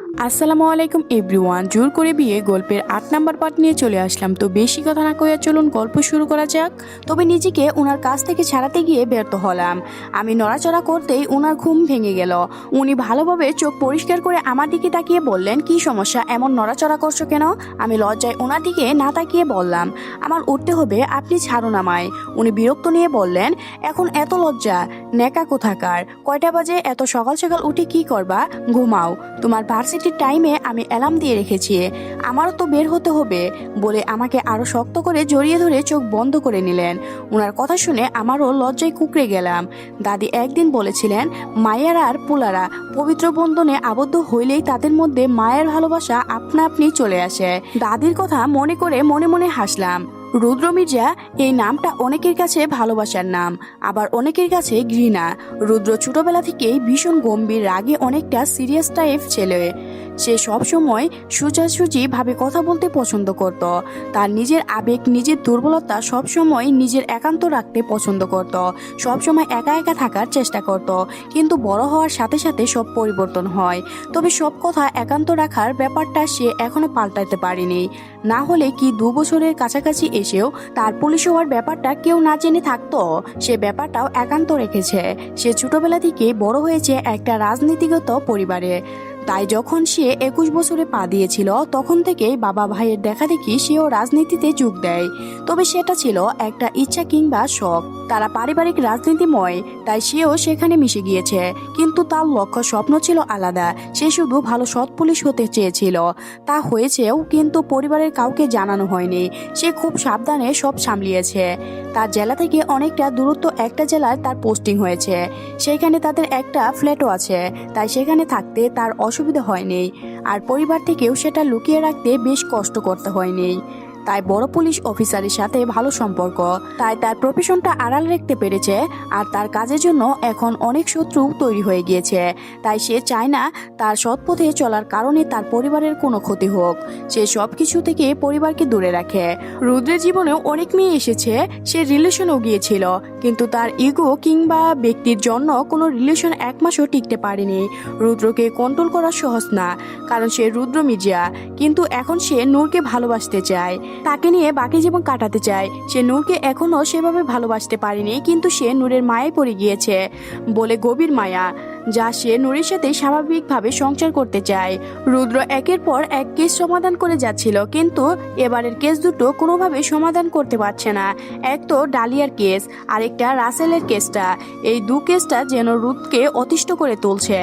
আসসালামু আলাইকুম এভরিওয়ান। জোর করে বিয়ে গল্পের ৮ নাম্বার পার্ট নিয়ে চলে আসলাম। তো বেশি কথা না কইয়া চলুন গল্প শুরু করা যাক। তবে নিজেকে ওনার কাছ থেকে ছাড়াতে গিয়ে ব্যর্থ হলাম। আমি নড়াচড়া করতেই ওনার ঘুম ভেঙে গেল। উনি ভালোভাবে চোখ পরিষ্কার করে আমার দিকে তাকিয়ে বললেন, কি সমস্যা, এমন নড়াচড়া করছো কেন? আমি লজ্জায় ওনার দিকে না তাকিয়ে বললাম, আমার উঠতে হবে, আপনি ছাড়ুন আমায়। উনি বিরক্ত নিয়ে বললেন, এখন এত লজ্জা? নেকা কোথাকার, কয়টা বাজে? এত সকাল সকাল উঠে কি করবা? ঘুমাও। তোমার ভার্সিটির টাইমে আমি অ্যালার্ম দিয়ে রেখেছি, আমারও তো বের হতে হবে বলে আমাকে আরো শক্ত করে জড়িয়ে ধরে চোখ বন্ধ করে নিলেন। ওনার কথা শুনে আমারও লজ্জায় কুঁকড়ে গেলাম। দাদি একদিন বলেছিলেন, মায়ের আর পোলারা পবিত্র বন্ধনে আবদ্ধ হইলেই তাদের মধ্যে মায়ের ভালোবাসা আপনা আপনি চলে আসে। দাদির কথা মনে করে মনে মনে হাসলাম। রুদ্র মির্জা এই নামটা অনেকের কাছে ভালোবাসার নাম, আবার অনেকের কাছে ঘৃণা। রুদ্র ছোটবেলা থেকেই ভীষণ গম্ভীর, রাগে অনেকটা সিরিয়াস টাইপ ছেলে। সে সবসময় সোজাসুজি ভাবে কথা বলতে পছন্দ করত। তার নিজের আবেগ, নিজের দুর্বলতা সবসময় নিজের একান্ত রাখতে পছন্দ করত। সবসময় একা একা থাকার চেষ্টা করত। কিন্তু বড় হওয়ার সাথে সাথে সব পরিবর্তন হয়। তবে সব কথা একান্ত রাখার ব্যাপারটা সে এখনো পাল্টাতে পারেনি। না হলে কি 2 বছরের কাছাকাছি এসেও তার পুলিশ হওয়ার ব্যাপারটা কেউ না জেনে থাকতো? সে ব্যাপারটাও একান্ত রেখেছে। সে ছোটবেলা থেকে বড় হয়েছে একটা রাজনীতিগত পরিবারে। তাই যখন সে 21 বছরে পা দিয়েছিল তখন থেকেই বাবা ভাইয়ের দেখা দেখি সেও রাজনীতিতে যোগ দেয়। তবে সেটা ছিল একটা ইচ্ছা কিংবা শখ। তারা পারিবারিক রাজনীতিময়, তাই সেও সেখানে মিশে গিয়েছে। কিন্তু তার লক্ষ্য স্বপ্ন ছিল আলাদা। সে শুধু ভালো সৎ পুলিশ হতে চেয়েছিল। তা হয়েছেও, কিন্তু পরিবারের কাউকে জানানো হয়নি। সে খুব সাবধানে সব সামলিয়েছে। তার জেলা থেকে অনেকটা দূরত্ব একটা জেলায় তার পোস্টিং হয়েছে। সেখানে তাদের একটা ফ্ল্যাটও আছে, তাই সেখানে থাকতে তার অসুবিধা হয়নি। আর পরিবার থেকেও সেটা লুকিয়ে রাখতে বেশ কষ্ট করতে হয়নি। তাই বড় পুলিশ অফিসারের সাথে ভালো সম্পর্ক, তাই তার প্রফেশনটা আড়াল রাখতে পেরেছে। আর তার কাজের জন্য এখন অনেক শত্রু তৈরি হয়ে গিয়েছে। তাই সে চায় না তার সৎ পথে চলার কারণে তার পরিবারের কোনো ক্ষতি হোক। সে সব কিছু থেকে পরিবারকে দূরে রাখে। রুদ্রের জীবনেও অনেক মেয়ে এসেছে, সে রিলেশনও গিয়েছিল, কিন্তু তার ইগো কিংবা ব্যক্তির জন্য কোনো রিলেশন 1 মাসও টিকতে পারেনি। রুদ্রকে কন্ট্রোল করা সহজ না, কারণ সে রুদ্র মির্জা। কিন্তু এখন সে নূরকে ভালোবাসতে চায়, তাকে নিয়ে বাকি জীবন কাটাতে চায়। সে নূরকে এখনো সেভাবে ভালোবাসতে পারেনি, কিন্তু সে নূরের মায়ায় পড়ে গিয়েছে বলে গভীর মায়া, যা সে নূরের সাথে স্বাভাবিকভাবে সংসার করতে চায়। রুদ্র একের পর এক কেস সমাধান করে যাচ্ছিল, কিন্তু এবারের কেস দুটো কোনোভাবে সমাধান করতে পারছে না। এক তো ডালিয়ার কেস, আরেকটা রাসেলের কেসটা। এই 2 কেসটা যেন রুদ্রকে অতিষ্ঠ করে তুলছে।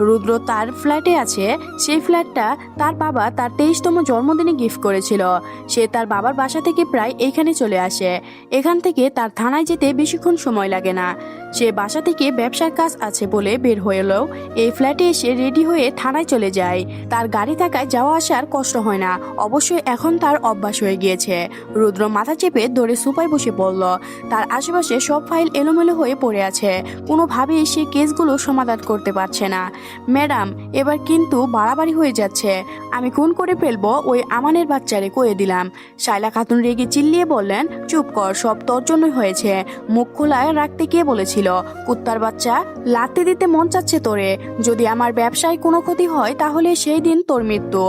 রুদ্র তার ফ্ল্যাটে আছে। সেই ফ্ল্যাটটা তার বাবা তার 23তম জন্মদিনে গিফট করেছিল। সে তার বাবার বাসা থেকে প্রায় এইখানে চলে আসে। এখান থেকে তার থানায় যেতে বেশিক্ষণ সময় লাগে না। সে বাসা থেকে ব্যবসার কাজ আছে বলে বের হলেও এই ফ্ল্যাটে এসে রেডি হয়ে থানায় চলে যায়। তার গাড়ি থাকায় যাওয়া আসার কষ্ট হয় না। অবশ্যই এখন তার অভ্যাস হয়ে গিয়েছে। রুদ্র মাথা চেপে ধরে সোফায় বসে পড়ল। তার আশেপাশে সব ফাইল এলোমেলো হয়ে পড়ে আছে। কোনোভাবেই সে কেসগুলো সমাধান করতে পারছে না। ম্যাডাম, এবার কিন্তু বাড়াবাড়ি হয়ে যাচ্ছে। আমি খুন করে ফেলবো ওই আমানের বাচ্চারে, কয়ে দিলাম। শায়লা খাতুন রেগে চিল্লিয়ে বললেন, চুপ কর, সব তোর জন্যই হয়েছে। মুখ খোলায় রাখতে কে বলেছিল? কুত্তার বাচ্চা, লাথি দিতে মন চাচ্ছে তোরে। যদি আমার ব্যবসায় কোনো ক্ষতি হয় তাহলে সেই দিন তোর মৃত্যু।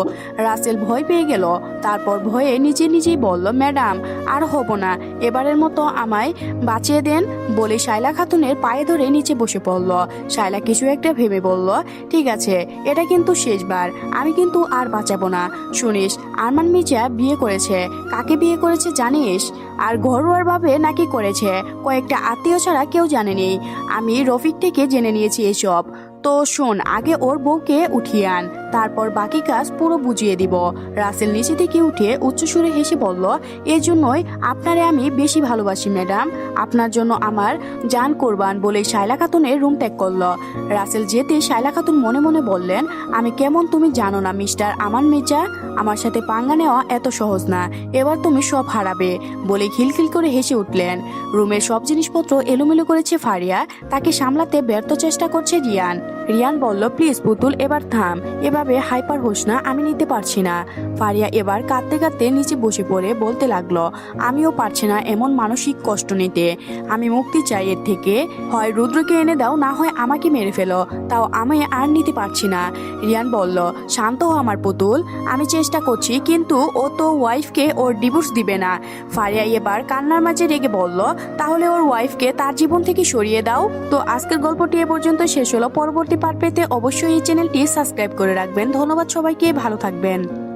রাসেল ভয় পেয়ে গেল। তারপর ভয়ে নিজে নিজেই বলল, ম্যাডাম আর হব না, এবারের মতো আমায় বাঁচিয়ে দেন বলে শায়লা খাতুনের পায়ে ধরে নিচে বসে পড়ল। শায়লা কিছু একটা ভেবে বলল, ঠিক আছে, এটা কিন্তু শেষবার, আমি কিন্তু আর বাঁচাবো না। শুনিস, আরমান মির্জা বিয়ে করেছে। কাকে বিয়ে করেছে জানিস? আর ঘরোয়ার ভাবে নাকি করেছে, কয়েকটা আত্মীয় ছাড়া কেউ জানেনি। আমি রফিক থেকে জেনে নিয়েছি এসব। তো শোন, আগে ওর বউকে উঠিয়ে আন, তারপর বাকি কাজ পুরো বুঝিয়ে দিব। রাসেল নিচে থেকে উঠে উচ্চস্বরে হেসে বলল, এর জন্যই আপনারে আমি বেশি ভালোবাসি ম্যাডাম, আপনার জন্য আমার জান কোরবান বলে শায়লা খাতুনের রুম ত্যাগ করল। রাসেল যেতে শায়লা খাতুন মনে মনে বললেন, আমি কেমন তুমি জানো না মিস্টার আমান মির্জা, আমার সাথে পাঙ্গা নেওয়া এত সহজ না, এবার তুমি সব হারাবে বলে খিলখিল করে হেসে উঠলেন। রুমের সব জিনিসপত্র এলোমেলো করেছে ফারিয়া, তাকে সামলাতে ব্যর্থ চেষ্টা করছে রিয়ান। রিয়ান বলল, প্লিজ পুতুল এবার থাম, এভাবে হাইপার হোস না, আমি নিতে পারছি না। ফারিয়া এবার কাঁদতে কাঁদতে নিচে বসে পড়ে বলতে লাগলো, আমিও পারছি না এমন মানসিক কষ্ট নিতে, আমি মুক্তি চাই এর থেকে, হয় রুদ্রকে এনে দাও, না হয় আমাকে মেরে ফেলো, তাও আমি আর নিতে পারছি না। রিয়ান বলল, শান্ত হও আমার পুতুল, আমি চেষ্টা করছি, কিন্তু ও তো ওয়াইফকে ওর ডিভোর্স দিবে না। ফারিয়া এবার কান্নার মাঝে রেগে বলল, তাহলে ওর ওয়াইফকে তার জীবন থেকে সরিয়ে দাও। তো আজকের গল্পটি এ পর্যন্ত শেষ হলো। পরবর্তী পার্ট পেতে অবশ্যই এই চ্যানেলটি সাবস্ক্রাইব করে রাখবেন। ধন্যবাদ সবাইকে, ভালো থাকবেন।